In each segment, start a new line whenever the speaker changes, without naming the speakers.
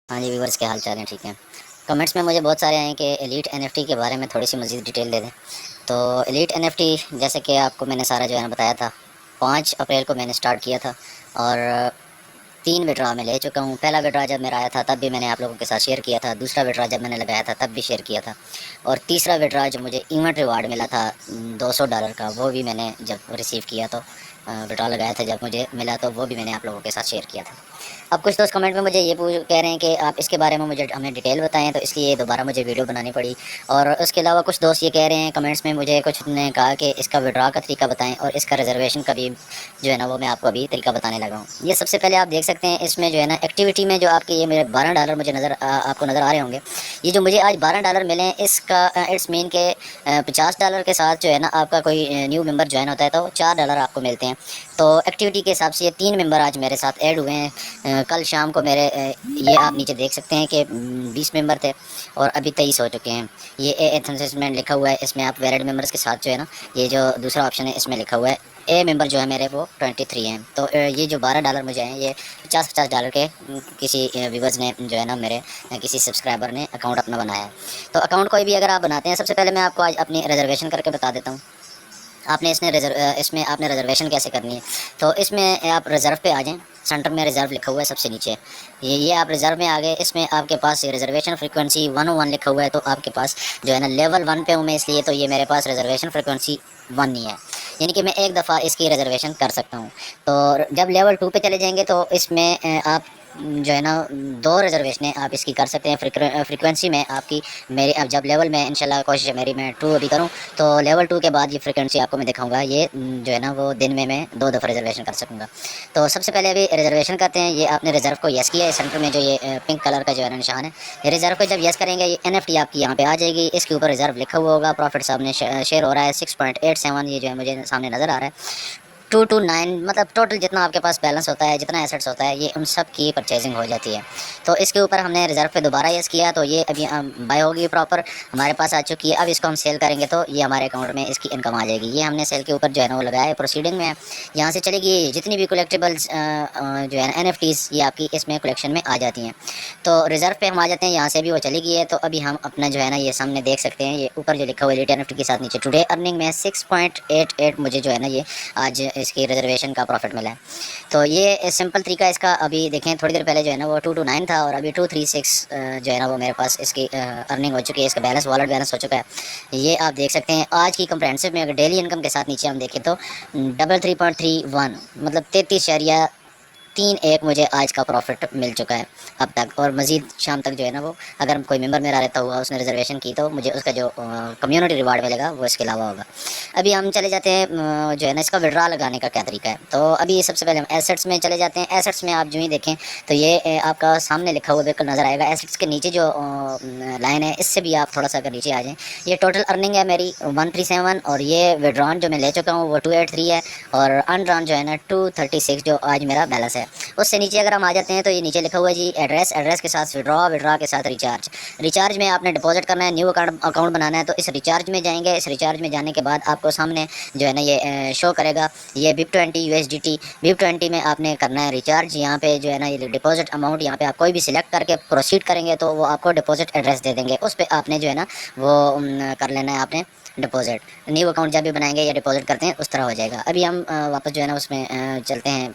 हाँ जी व्यूवर्स, क्या हाल चाल है? ठीक है। कमेंट्स में मुझे बहुत सारे आए हैं कि एलीट एनएफटी के बारे में थोड़ी सी मज़ीद डिटेल दे दें। तो एलीट एनएफटी जैसे कि आपको मैंने सारा जो है ना बताया था, 5 अप्रैल को मैंने स्टार्ट किया था और 3 विड्रॉ मैं ले चुका हूँ। पहला विड्रॉ जब मेरा आया था तब भी मैंने आप लोगों के साथ शेयर किया था, दूसरा विड्रॉ जब मैंने लगाया था तब भी शेयर किया था, और तीसरा विड्रॉ जो मुझे इवेंट रिवार्ड मिला था $200 का, वो भी मैंने जब रिसीव किया तो विड्रॉ लगाया था जब मुझे मिला तो वो भी मैंने आप लोगों के साथ शेयर किया था। अब कुछ दोस्त कमेंट में मुझे ये पूछ कह रहे हैं कि आप इसके बारे में मुझे हमें डिटेल बताएं, तो इसलिए दोबारा मुझे वीडियो बनानी पड़ी। और उसके अलावा कुछ दोस्त ये कह रहे हैं कमेंट्स में, मुझे कुछ ने कहा कि इसका विड्रॉ का तरीका बताएं और इसका रिजर्वेशन का भी जो है ना वो मैं आपको अभी तरीका बताने लगा हूँ। ये सबसे पहले आप देख सकते हैं इसमें जो है ना एक्टिविटी में जो आपके ये मेरे $12 मुझे आपको नज़र आ रहे होंगे। ये जो मुझे आज $12 मिले हैं इसका इट्स मीन के $50 के साथ जो है ना आपका कोई न्यू मेंबर ज्वाइन होता है तो $4 आपको मिलते हैं। तो एक्टिविटी के हिसाब से ये 3 मेंबर आज मेरे साथ ऐड हुए हैं। कल शाम को मेरे ये आप नीचे देख सकते हैं कि 20 मेंबर थे और अभी 23 हो चुके हैं। ये एथेंसिसमेंट लिखा हुआ है, इसमें आप वैलिड मेंबर्स के साथ जो है ना ये जो दूसरा ऑप्शन है इसमें लिखा हुआ है ए मेंबर जो है मेरे वो 23 हैं। तो ये जो $12 मुझे हैं ये $50 के किसी व्यूवर्स ने जो है ना मेरे किसी सब्सक्राइबर ने अकाउंट अपना बनाया है। तो अकाउंट कोई भी अगर आप बनाते हैं, सबसे पहले मैं आपको आज अपनी रिजर्वेशन करके बता देता हूँ। आपने इसमें आपने रिजर्वेशन कैसे करनी है। तो इसमें आप रिज़र्व पे आ जाएं, सेंटर में रिज़र्व लिखा हुआ है सबसे नीचे। ये आप रिज़र्व में आ गए। इसमें आपके पास रिजर्वेशन फ्रीक्वेंसी 101 लिखा हुआ है, तो आपके पास जो है ना लेवल 1 पे हूँ मैं, इसलिए तो ये मेरे पास रिजर्वेशन फ्रीक्वेंसी 1 नहीं है, यानी कि मैं एक दफ़ा इसकी रिजर्वेशन कर सकता हूँ। तो जब लेवल 2 पे चले जाएंगे तो इसमें आप जो है ना 2 रिजर्वेशनें आप इसकी कर सकते हैं। फ्रीक्वेंसी में आपकी मेरी अब जब लेवल में इंशाल्लाह कोशिश है मेरी मैं 2 अभी करूँ तो लेवल 2 के बाद ये फ्रीक्वेंसी आपको मैं दिखाऊंगा। ये जो है ना वो दिन में मैं 2 दफ़ा रिजर्वेशन कर सकूँगा। तो सबसे पहले अभी रिजर्वेशन करते हैं। ये आपने रिजर्व को येस किया है, सेंटर में जो ये पिंक कलर का जो है ना निशान है, ये रिजर्व को जब येस करेंगे ये एनएफटी आपकी यहाँ पे आ जाएगी। इसके ऊपर रिजर्व लिखा हुआ होगा, प्रॉफिट सामने शेयर हो रहा है 6.87, ये जो है मुझे सामने नज़र आ रहा है। 229 मतलब टोटल जितना आपके पास बैलेंस होता है, जितना एसेट्स होता है, ये उन सब की परचेजिंग हो जाती है। तो इसके ऊपर हमने रिजर्व पे दोबारा येस किया तो ये अभी बाय होगी प्रॉपर हमारे पास आ चुकी है। अब इसको हम सेल करेंगे तो ये हमारे अकाउंट में इसकी इनकम आ जाएगी। ये हमने सेल के ऊपर जो है ना वो लगाया है, प्रोसीडिंग में है। यहाँ से चलेगी जितनी भी कलेक्टेबल्स जो है ना एनएफटीज़ ये आपकी इसमें कलेक्शन में आ जाती हैं। तो रिजर्व पे हम आ जाते हैं, यहाँ से भी वो चली गई है। तो अभी हम अपना जो है ना ये सामने देख सकते हैं, ये ऊपर जो लिखा हुआ है एलिट एनएफटी के साथ नीचे टुडे अर्निंग में 6.88 मुझे जो है ना ये आज इसकी रिजर्वेशन का प्रॉफिट मिला है। तो ये सिंपल तरीका इसका। अभी देखें थोड़ी देर पहले जो है ना वो 229 था और अभी 236 जो है ना वो मेरे पास इसकी अर्निंग हो चुकी है, इसका बैलेंस वॉलेट बैलेंस हो चुका है। ये आप देख सकते हैं आज की कंप्रेहेंसिव में अगर डेली इनकम के साथ नीचे हम देखें तो 3.31 मतलब 33.31 मुझे आज का प्रॉफिट मिल चुका है अब तक। और मज़ीद शाम तक जो है ना वो अगर कोई मेंबर मेरा रहता हुआ उसने रिजर्वेशन की तो मुझे उसका जो कम्युनिटी रिवार्ड मिलेगा वो इसके अलावा होगा। अभी हम चले जाते हैं जो है ना इसका विड्रा लगाने का क्या तरीका है। तो अभी सबसे पहले हम एसेट्स में चले जाते हैं। एसेट्स में आप जो ही देखें तो ये आपका सामने लिखा हुआ बिल्कुल नज़र आएगा। एसेट्स के नीचे जो लाइन है इससे भी आप थोड़ा सा अगर नीचे आ जाएँ, ये टोटल अर्निंग है मेरी 137 और ये विड्रॉन जो मैं ले चुका हूँ वो 283 है और अनड्रॉन जो है ना 236 जो आज मेरा बैलेंस है। उससे नीचे अगर हम आ जाते हैं तो ये नीचे लिखा हुआ है जी एड्रेस, एड्रेस के साथ विड्रॉ, विड्रॉ के साथ रिचार्ज। रिचार्ज में आपने डिपॉजिट करना है, न्यू अकाउंट बनाना है तो इस रिचार्ज में जाएंगे। इस रिचार्ज में जाने के बाद आपको सामने जो है ना ये शो करेगा ये BIP20 USDT। BIP20 में आपने करना है रिचार्ज। यहाँ पे जो है ना ये डिपॉजिट अमाउंट यहाँ पे आप कोई भी सिलेक्ट करके प्रोसीड करेंगे तो वो आपको डिपॉजिट एड्रेस दे देंगे, उस पर आपने जो है ना वो कर लेना है आपने डिपॉजिट। न्यू अकाउंट जब भी बनाएंगे या डिपॉजिट करते हैं उस तरह हो जाएगा। अभी हम वापस जो है ना उसमें चलते हैं,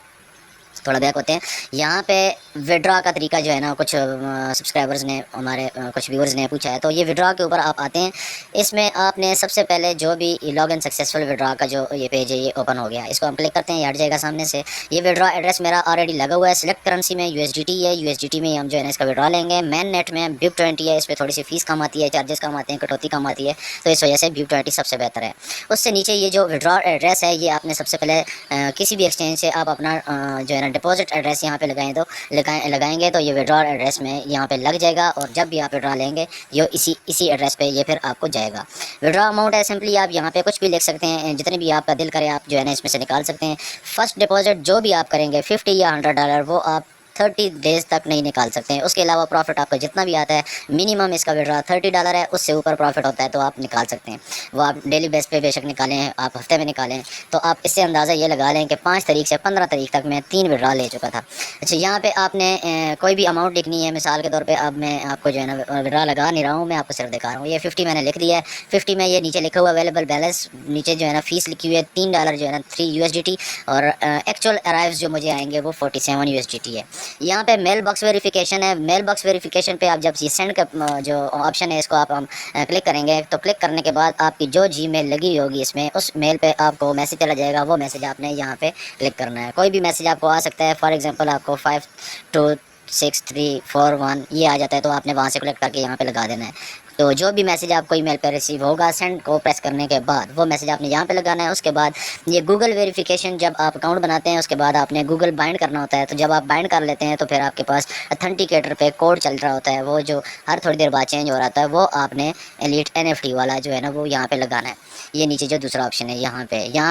थोड़ा बैक होते हैं। यहाँ पे विड्रॉ का तरीका जो है ना कुछ सब्सक्राइबर्स ने हमारे कुछ व्यूअर्स ने पूछा है, तो ये विड्रॉ के ऊपर आप आते हैं। इसमें आपने सबसे पहले जो भी लॉग इन सक्सेसफुल विड्रॉ का जो ये पेज है ये ओपन हो गया, इसको हम क्लिक करते हैं, ये हट जाएगा सामने से। ये विड्रॉ एड्रेस मेरा ऑलरेडी लगा हुआ है। सिलेक्ट करेंसी में USDT है, USDT में हम जो है ना इसका विड्रॉ लेंगे। मैन नेट में BIP20 है, इस पर थोड़ी सी फीस कम आती है, चार्जेस कम आते हैं, कटौती कम आती है, तो इस वजह से BIP20 सबसे बेहतर है। उससे नीचे ये जो विड्रॉ एड्रेस है ये आपने सबसे पहले किसी भी एक्सचेंज से आप अपना जो है ना डिपॉजिट एड्रेस यहाँ पे लगाएं तो लगाएंगे तो ये विड्रॉ एड्रेस में यहाँ पे लग जाएगा और जब भी आप विड्रॉ लेंगे ये इसी एड्रेस पे ये फिर आपको जाएगा। विड्रॉ अमाउंट है सिंपली आप यहाँ पे कुछ भी लिख सकते हैं, जितने भी आपका दिल करे आप जो है ना इसमें से निकाल सकते हैं। फर्स्ट डिपॉजिट जो भी आप करेंगे 50 या $100 वो आप 30 डेज़ तक नहीं निकाल सकते हैं। उसके अलावा प्रॉफिट आपको जितना भी आता है, मिनिमम इसका विड्रॉ $30 है, उससे ऊपर प्रॉफिट होता है तो आप निकाल सकते हैं। वो आप डेली बेस पे बेशक निकालें, आप हफ्ते में निकालें, तो आप इससे अंदाज़ा ये लगा लें कि 5 तारीख से 15 तारीख तक मैं 3 विड्रॉ ले चुका था। अच्छा, यहाँ पे आपने कोई भी अमाउंट लिखनी है। मिसाल के तौर पे अब मैं आपको जो है ना विड्रॉ लगा नहीं रहा हूँ, मैं आपको सिर्फ दिखा रहा हूँ। ये 50 मैंने लिख दिया है। 50 में ये नीचे लिखा हुआ अवेलेबल बैलेंस, नीचे जो है ना फीस लिखी हुई है $3 जो है ना 3 USDT, और एक्चुअल अराइव्स जो मुझे आएंगे वो 47 USDT है। यहाँ पे मेल बॉक्स वेरिफिकेशन है। मेल बॉक्स वेरिफिकेशन पे आप जब ये सेंड का जो ऑप्शन है इसको आप क्लिक करेंगे, तो क्लिक करने के बाद आपकी जो Gmail लगी होगी इसमें, उस मेल पे आपको मैसेज चला जाएगा। वो मैसेज आपने यहाँ पे क्लिक करना है। कोई भी मैसेज आपको आ सकता है, फॉर एग्जांपल आपको 52634 ये आ जाता है, तो आपने वहाँ से कलेक्ट करके यहाँ पे लगा देना है। तो जो भी मैसेज आपको ईमेल पर रिसीव होगा, सेंड को प्रेस करने के बाद वो मैसेज आपने यहाँ पे लगाना है। उसके बाद ये गूगल वेरिफिकेशन, जब आप अकाउंट बनाते हैं उसके बाद आपने गूगल बाइंड करना होता है। तो जब आप बाइंड कर लेते हैं तो फिर आपके पास अथेंटिकेटर पे कोड चल रहा होता है, वो जो हर थोड़ी देर बाद चेंज हो रहा है, वो आपने एलीट NFT वाला जो है ना वो यहाँ पे लगाना है। ये नीचे जो दूसरा ऑप्शन है यहाँ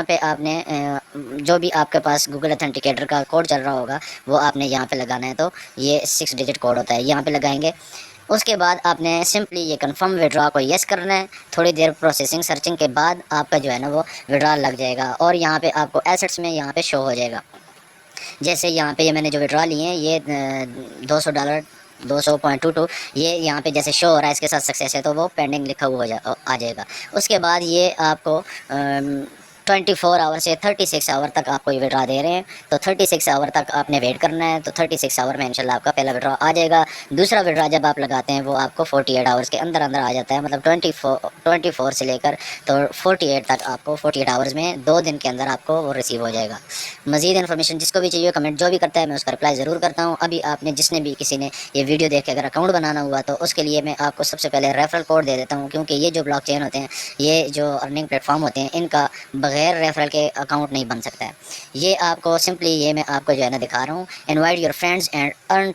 पे आपने जो भी आपके पास गूगल अथेंटिकेटर का कोड चल रहा होगा वो आपने यहाँ पे लगाना है। तो ये 6 डिजिट कोड होता है, यहाँ पे लगाएंगे। उसके बाद आपने सिंपली ये कंफर्म विड्रॉ को येस करना है। थोड़ी देर प्रोसेसिंग सर्चिंग के बाद आपका जो है ना वो विड्रॉ लग जाएगा, और यहाँ पे आपको एसेट्स में यहाँ पे शो हो जाएगा। जैसे यहाँ पे ये मैंने जो विड्रॉ लिए हैं ये $200 200.22 ये यहाँ पे जैसे शो हो रहा है, इसके साथ सक्सेस है तो वो पेंडिंग लिखा हुआ आ जाएगा। उसके बाद ये आपको 24 आवर से 36 आवर तक आपको ये विड्रॉ दे रहे हैं, तो 36 आवर तक आपने वेट करना है। तो 36 आवर में इंशाल्लाह आपका पहला विड्रॉ आ जाएगा। दूसरा विड्रॉ जब आप लगाते हैं वो आपको 48 आवर्स के अंदर अंदर आ जाता है, मतलब 24 से लेकर तो 48 तक आपको 48 आवर्स में 2 दिन के अंदर आपको वो रिसीव हो जाएगा। मज़ीद इन्फॉर्मेशन जिसको भी चाहिए कमेंट जो भी करता है मैं उसका रिप्लाई ज़रूर करता हूँ। अभी आपने जिसने भी किसी ने ये वीडियो देख के अगर अकाउंट बनाना हुआ तो उसके लिए मैं आपको सबसे पहले रेफरल कोड दे देता हूँ, क्योंकि ये जो ब्लॉकचेन होते हैं, ये जो अर्निंग प्लेटफॉर्म होते हैं, इनका बगैर रेफरल के अकाउंट नहीं बन सकता है। ये आपको सिंपली ये मैं आपको जो है ना दिखा रहा हूँ, invite your friends and earn